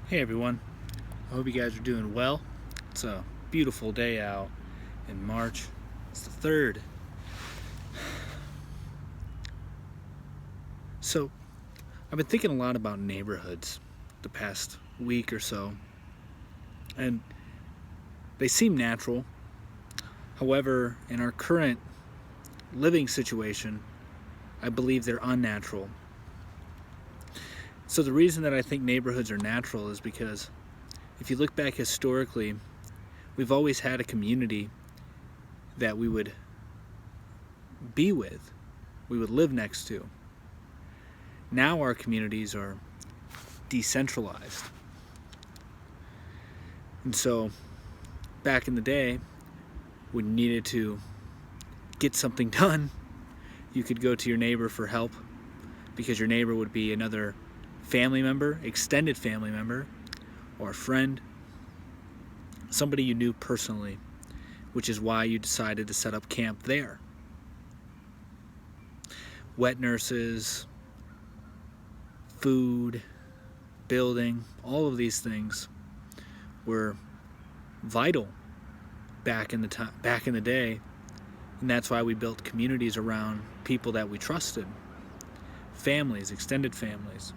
Hey everyone, I hope you guys are doing well. It's a beautiful day out in March. It's the 3rd. So, I've been thinking a lot about neighborhoods the past week or so, and they seem natural. However, in our current living situation, I believe they're unnatural. So the reason that I think neighborhoods are natural is because if you look back historically, we've always had a community that we would be with, we would live next to. Now our communities are decentralized. And so back in the day, when you needed to get something done, you could go to your neighbor for help, because your neighbor would be another family member, extended family member, or a friend, somebody you knew personally, which is why you decided to set up camp there. Wet nurses, food, building, all of these things were vital back in the day, and that's why we built communities around people that we trusted, families, extended families.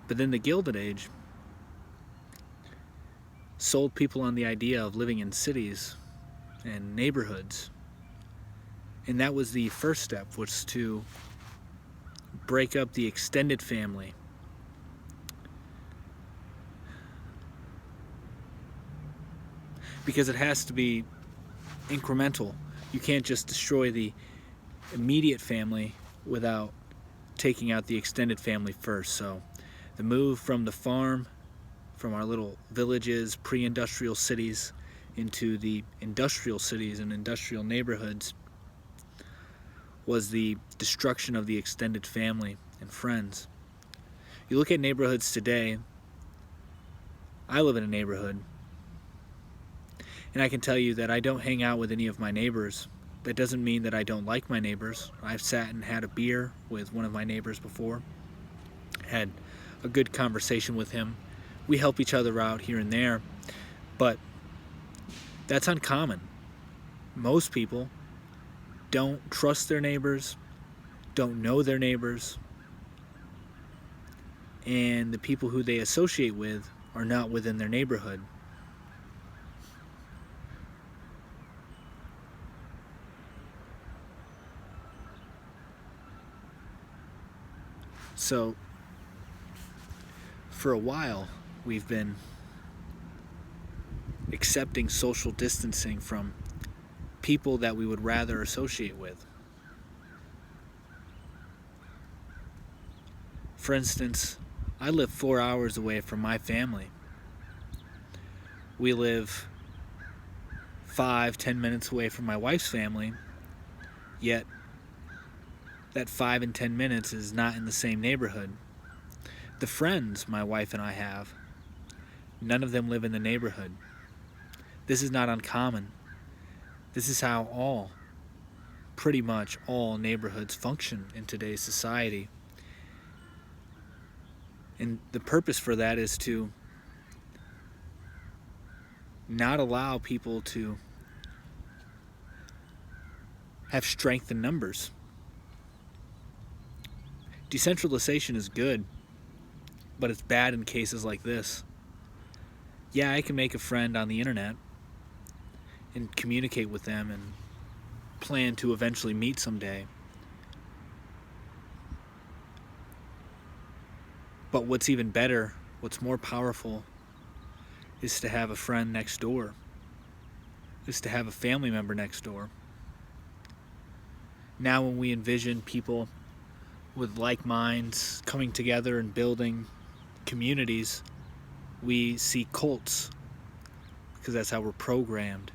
But then the Gilded Age sold people on the idea of living in cities and neighborhoods. And that was the first step, was to break up the extended family. Because it has to be incremental. You can't just destroy the immediate family without taking out the extended family first. So the move from the farm, from our little villages, pre-industrial cities, into the industrial cities and industrial neighborhoods was the destruction of the extended family and friends. You look at neighborhoods today. I live in a neighborhood, and I can tell you that I don't hang out with any of my neighbors. That doesn't mean that I don't like my neighbors. I've sat and had a beer with one of my neighbors before, had a good conversation with him. We help each other out here and there, but that's uncommon. Most people don't trust their neighbors, don't know their neighbors, and the people who they associate with are not within their neighborhood. So, for a while, we've been accepting social distancing from people that we would rather associate with. For instance, I live 4 hours away from my family. We live 5-10 minutes away from my wife's family, yet that 5 and 10 minutes is not in the same neighborhood. The friends my wife and I have, none of them live in the neighborhood. This is not uncommon. This is how pretty much all neighborhoods function in today's society. And the purpose for that is to not allow people to have strength in numbers. Decentralization is good, but it's bad in cases like this. Yeah, I can make a friend on the internet and communicate with them and plan to eventually meet someday. But what's even better, what's more powerful, is to have a friend next door, is to have a family member next door. Now when we envision people with like minds coming together and building communities, we see cults, because that's how we're programmed.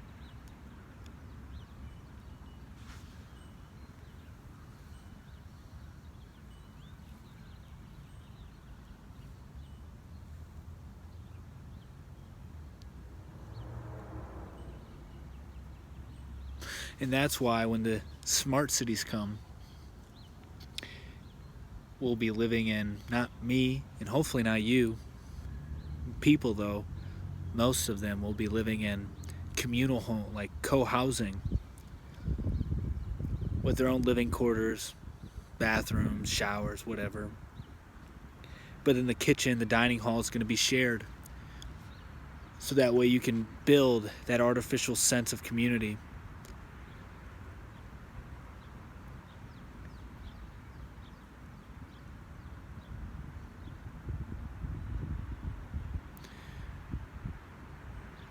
And that's why when the smart cities come, we'll be living in, not me and hopefully not you, people though, most of them will be living in communal home, like co-housing, with their own living quarters, bathrooms, showers, whatever. But in the kitchen, the dining hall is going to be shared. So that way you can build that artificial sense of community.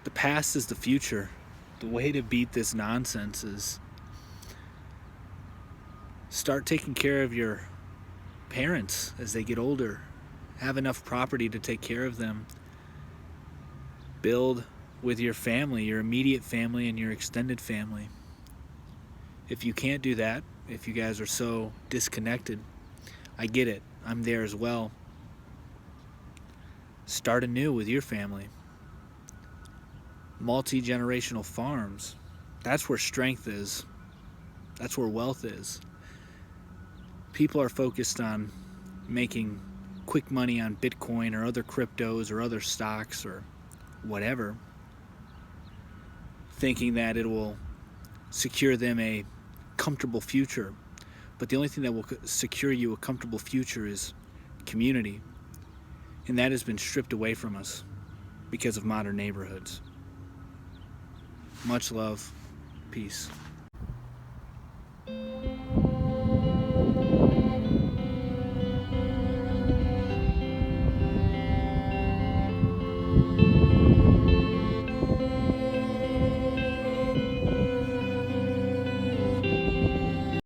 The past is the future. The way to beat this nonsense is start taking care of your parents as they get older. Have enough property to take care of them. Build with your family, your immediate family and your extended family. If you can't do that, if you guys are so disconnected, I get it. I'm there as well. Start anew with your family. Multi-generational farms. That's where strength is. That's where wealth is. People are focused on making quick money on Bitcoin or other cryptos or other stocks or whatever, thinking that it will secure them a comfortable future. But the only thing that will secure you a comfortable future is community. And that has been stripped away from us because of modern neighborhoods. Much love. Peace.